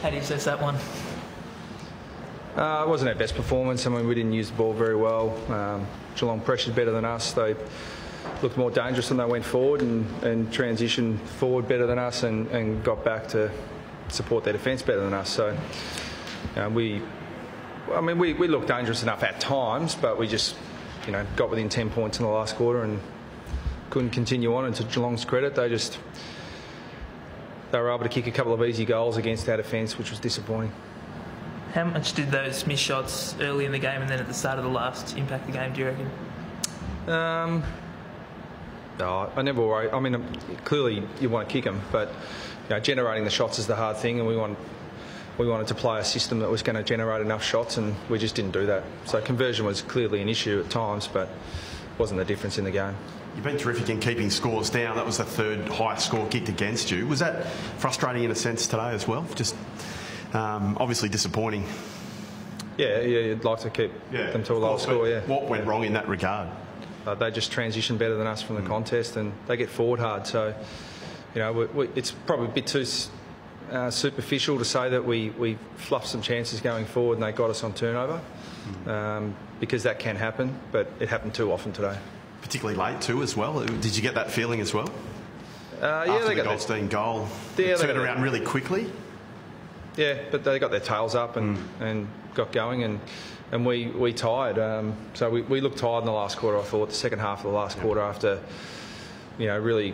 How do you assess that one? It wasn't our best performance. I mean, we didn't use the ball very well. Geelong pressured better than us. They looked more dangerous when they went forward and transitioned forward better than us and got back to support their defence better than us. So we looked dangerous enough at times, but we just got within 10 points in the last quarter and couldn't continue on. And to Geelong's credit, they were able to kick a couple of easy goals against our defence, which was disappointing. How much did those missed shots early in the game and then at the start of the last impact the game, do you reckon? No, I never worry. I mean, clearly you want to kick them, but generating the shots is the hard thing, and we wanted to play a system that was going to generate enough shots, and we just didn't do that. So conversion was clearly an issue at times, but wasn't the difference in the game. You've been terrific in keeping scores down. That was the third highest score kicked against you. Was that frustrating in a sense today as well? Just obviously disappointing. Yeah, you'd like to keep them to a lower score, yeah. What went wrong in that regard? They just transitioned better than us from the contest, and they get forward hard. So, it's probably a bit too superficial to say that we fluffed some chances going forward and they got us on turnover, because that can happen, but it happened too often today. Particularly late too as well. Did you get that feeling as well? Yeah, they got the Goldstein goal. Yeah, turned it around really quickly. Yeah, but they got their tails up and got going, and we tied. So we looked tired in the last quarter, I thought, the second half of the last quarter, after really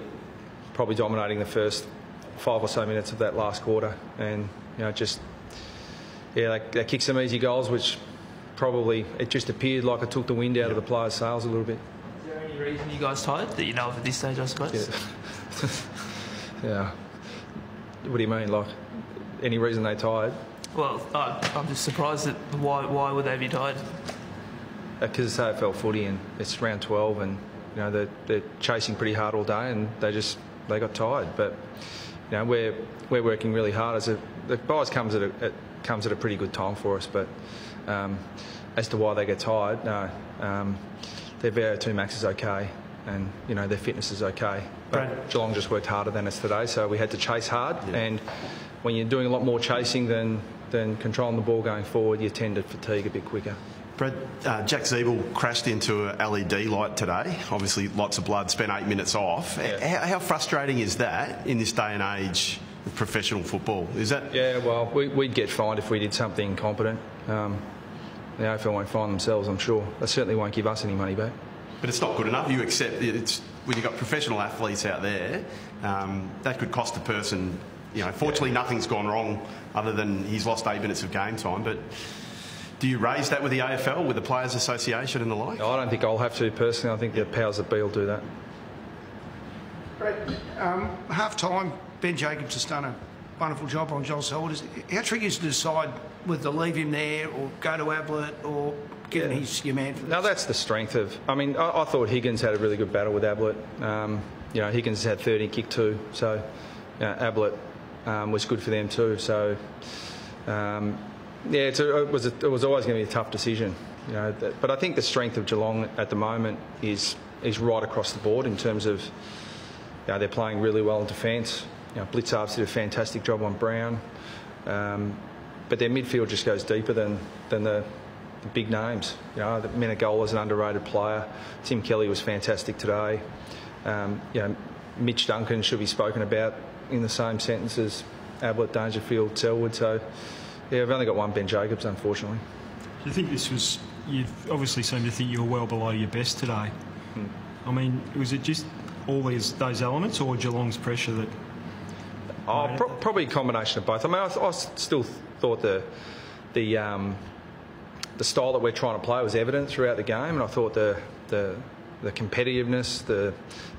probably dominating the first 5 or so minutes of that last quarter. And they kicked some easy goals, which probably it just appeared like it took the wind out of the players' sails a little bit. Is there any reason you guys tied that you know of at this stage, I suppose? Yeah. What do you mean? Like, any reason they tied? Well, I'm just surprised that why would they be tied? Because it's AFL footy and it's round 12, and they're chasing pretty hard all day, and they got tired. But we're working really hard. The buys comes at a pretty good time for us. But as to why they get tired, no, their VO2 max is okay, and their fitness is okay. But Geelong just worked harder than us today, so we had to chase hard. Yeah. And when you're doing a lot more chasing than controlling the ball going forward, you tend to fatigue a bit quicker. Brad, Jack Ziebell crashed into a LED light today. Obviously, lots of blood, spent 8 minutes off. Yeah. How frustrating is that in this day and age of professional football? Is that? Yeah, well, we'd get fined if we did something incompetent. The AFL won't fine themselves, I'm sure. They certainly won't give us any money back. But it's not good enough. You accept it. When you've got professional athletes out there, that could cost a person. Fortunately, nothing's gone wrong other than he's lost 8 minutes of game time. But do you raise that with the AFL, with the Players Association and the like? No, I don't think I'll have to personally. I think the powers that be will do that. Brett, half-time, Ben Jacobs has done a wonderful job on Joel Selwood. How tricky is it to decide whether to leave him there or go to Ablett or get your man for this? No, that's the strength of... I mean, I thought Higgins had a really good battle with Ablett. Higgins had 30, kicked 2. So, Ablett was good for them too. So, it was always going to be a tough decision. But I think the strength of Geelong at the moment is right across the board in terms of they're playing really well in defence. Blitzarves did a fantastic job on Brown, but their midfield just goes deeper than the big names. Menegola's an underrated player. Tim Kelly was fantastic today. Mitch Duncan should be spoken about in the same sentence as Ablett, Dangerfield, Selwood. So, we've only got one Ben Jacobs, unfortunately. Do you think this was... You obviously seem to think you were well below your best today. I mean, was it just all those elements or Geelong's pressure that... probably a combination of both. I mean, I still thought the style that we're trying to play was evident throughout the game, and I thought the competitiveness, the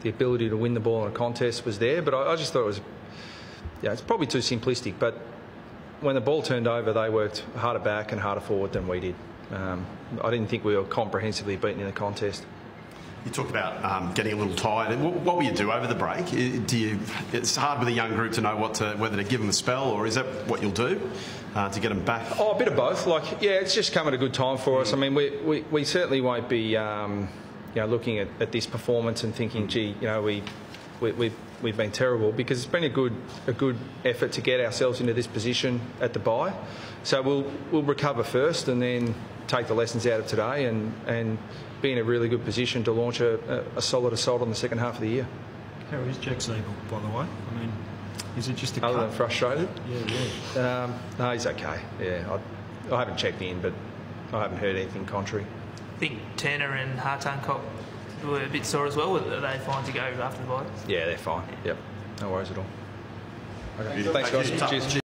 ability to win the ball in a contest was there. But I just thought it was... it's probably too simplistic, but when the ball turned over, they worked harder back and harder forward than we did. I didn't think we were comprehensively beaten in the contest. You talked about getting a little tired. What will you do over the break? It's hard with a young group to know whether to give them a spell, or is that what you'll do to get them back? Oh, a bit of both. It's just come at a good time for us. I mean, we certainly won't be looking at this performance and thinking, gee, we've we've been terrible, because it's been a good effort to get ourselves into this position at the bye. So we'll recover first and then take the lessons out of today and be in a really good position to launch a solid assault on the second half of the year. How is Jack Siegel, by the way? I mean, is it just a Other cut? than frustrated? Yeah. No, he's okay. Yeah, I haven't checked in, but I haven't heard anything contrary. I think Turner and Hartuncock were a bit sore as well. Are they fine to go after the bye? Yeah, they're fine. Yep, no worries at all. Okay. Beautiful. Thanks, guys. Thank you. Cheers.